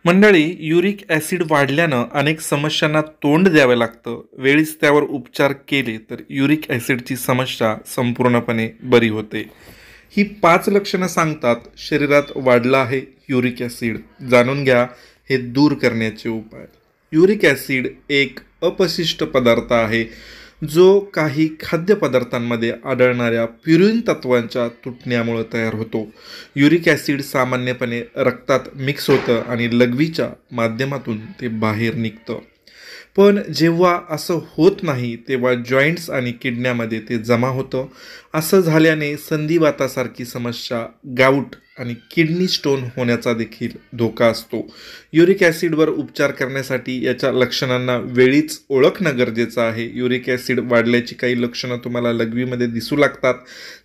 मंडळी, uric acid वाढल्यानं अनेक समस्यांना तोंड द्यावं लागतं. वेळीच त्यावर उपचार केले तर युरिक ॲसिडची समस्या संपूर्णपणे बरी होते. ही 5 लक्षणं सांगतात शरीरात वाढलं आहे युरिक ॲसिड. जाणून घ्या हे दूर करण्याचे उपाय. युरिक ॲसिड एक अपशिष्ट पदार्थ आहे जो काही खाद्यपदार्थांमध्ये आढळणाऱ्या प्युरिन तत्वांच्या तुटण्यामुळे तयार होतो. युरिक ॲसिड सामान्यपणे रक्तात मिक्स होतं आणि लघवीच्या माध्यमातून ते बाहेर निघतं. पण जेव्हा असं होत नाही तेव्हा जॉईंट्स आणि किडन्यामध्ये ते जमा होतं. असं झाल्याने संधिवातासारखी समस्या, गाऊट आणि किडनी स्टोन होण्याचा देखील धोका असतो. युरिक ॲसिडवर उपचार करण्यासाठी याच्या लक्षणांना वेळीच ओळखणं गरजेचं आहे. युरिक ॲसिड वाढल्याची काही लक्षणं तुम्हाला लघवीमध्ये दिसू लागतात.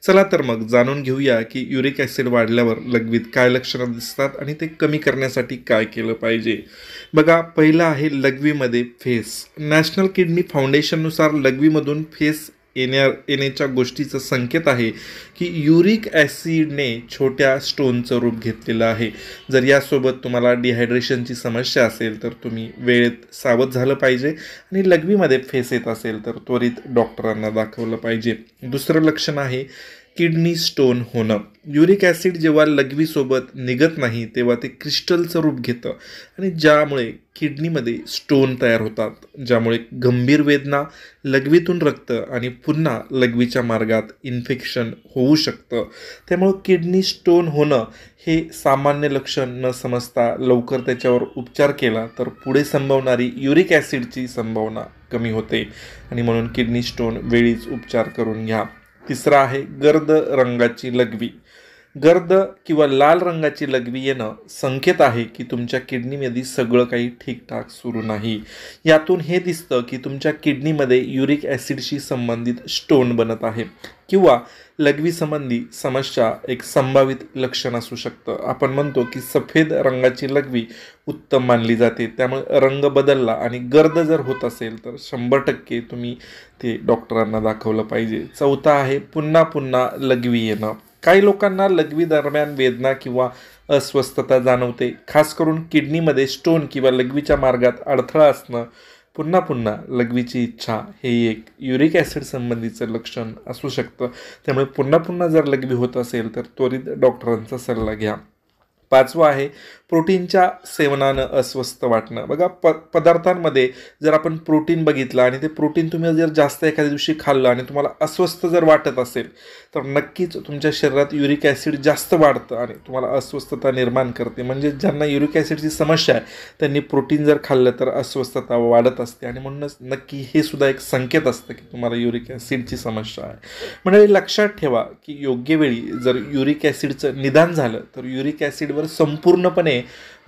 चला तर मग जाणून घेऊया की युरिक ॲसिड वाढल्यावर लघवीत काय लक्षणं दिसतात आणि ते कमी करण्यासाठी काय केलं पाहिजे. बघा, पहिलं आहे लघवीमध्ये फेस. नॅशनल किडनी फाउंडेशननुसार लघवीमधून फेस येण्याच्या गोष्टीचं संकेत आहे की युरिक ॲसिडने छोट्या स्टोनचं रूप घेतलेलं आहे. जर यासोबत तुम्हाला डिहायड्रेशनची समस्या असेल तर तुम्ही वेळेत सावध झालं पाहिजे आणि लघवीमध्ये फेस येत असेल तर त्वरित डॉक्टरांना दाखवलं पाहिजे. दुसरं लक्षण आहे किडनी स्टोन होणं. युरिक ॲसिड जेव्हा लघवीसोबत निघत नाही तेव्हा ते क्रिस्टलचं रूप घेतं आणि ज्यामुळे किडनीमध्ये स्टोन तयार होतात, ज्यामुळे गंभीर वेदना, लघवीतून रक्त आणि पुन्हा लघवीच्या मार्गात इन्फेक्शन होऊ शकतं. त्यामुळं किडनी स्टोन होणं हे सामान्य लक्षण न समजता लवकर त्याच्यावर उपचार केला तर पुढे संभवणारी युरिक ॲसिडची संभावना कमी होते आणि म्हणून किडनी स्टोन वेळीच उपचार करून घ्या. तिसरा आहे गर्द रंगाची लघवी. गर्द किंवा लाल रंगाची लघवी येणं संकेत आहे की तुमच्या किडनीमध्ये सगळं काही ठीकठाक सुरू नाही. यातून हे दिसतं की तुमच्या किडनीमध्ये युरिक ॲसिडशी संबंधित स्टोन बनत आहे किंवा लघवीसंबंधी समस्या एक संभावित लक्षण असू शकतं. आपण म्हणतो की सफेद रंगाची लघवी उत्तम मानली जाते. त्यामुळे रंग बदलला आणि गर्द जर होत असेल तर 100% तुम्ही ते डॉक्टरांना दाखवलं पाहिजे. चौथा आहे पुन्हा पुन्हा लघवी येणं. काही लोकांना लघवी दरम्यान वेदना किंवा अस्वस्थता जाणवते. खास करून किडनीमध्ये स्टोन किंवा लघवीच्या मार्गात अडथळा असणं, पुन्हा पुन्हा लघवीची इच्छा हे एक युरिक ॲसिड संबंधीचं लक्षण असू शकतं. त्यामुळे पुन्हा पुन्हा जर लघवी होत असेल तर त्वरित डॉक्टरांचा सल्ला घ्या. पाचवं आहे प्रोटीनच्या सेवनानं अस्वस्थ वाटणं. बघा, पदार्थांमध्ये जर आपण प्रोटीन बघितलं आणि ते प्रोटीन तुम्ही जर जास्त एखाद्या दिवशी खाल्लं आणि तुम्हाला अस्वस्थ जर वाटत असेल तर नक्कीच तुमच्या शरीरात युरिक ॲसिड जास्त वाढतं आणि तुम्हाला अस्वस्थता निर्माण करते. म्हणजे ज्यांना युरिक ॲसिडची समस्या आहे त्यांनी प्रोटीन जर खाल्लं तर अस्वस्थता वाढत असते आणि म्हणूनच नक्की हे सुद्धा एक संकेत असतं की तुम्हाला युरिक ॲसिडची समस्या आहे. म्हणजे लक्षात ठेवा की योग्य वेळी जर युरिक ॲसिडचं निदान झालं तर युरिक ॲसिडवर संपूर्णपणे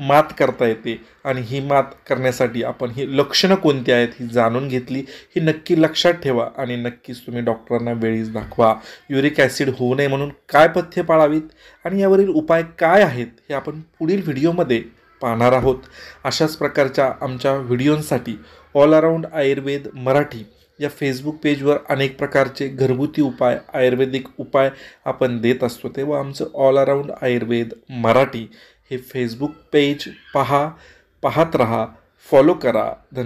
मात करता येते आणि ही मात करण्यासाठी आपण ही लक्षणं कोणती आहेत ही जाणून घेतली. ही नक्की लक्षात ठेवा आणि नक्कीच तुम्ही डॉक्टरांना वेळीच दाखवा. युरिक ॲसिड होऊ नये म्हणून काय पथ्ये पाळावीत आणि यावरील उपाय काय आहेत हे आपण पुढील व्हिडिओमध्ये पाहणार आहोत. अशाच प्रकारच्या आमच्या व्हिडिओंसाठी ऑल अराउंड आयुर्वेद मराठी या फेसबुक पेजवर अनेक प्रकारचे घरगुती उपाय, आयुर्वेदिक उपाय आपण देत असतो. तेव्हा आमचं ऑल अराउंड आयुर्वेद मराठी हे फेसबुक पेज पाहत राहा, फॉलो करा.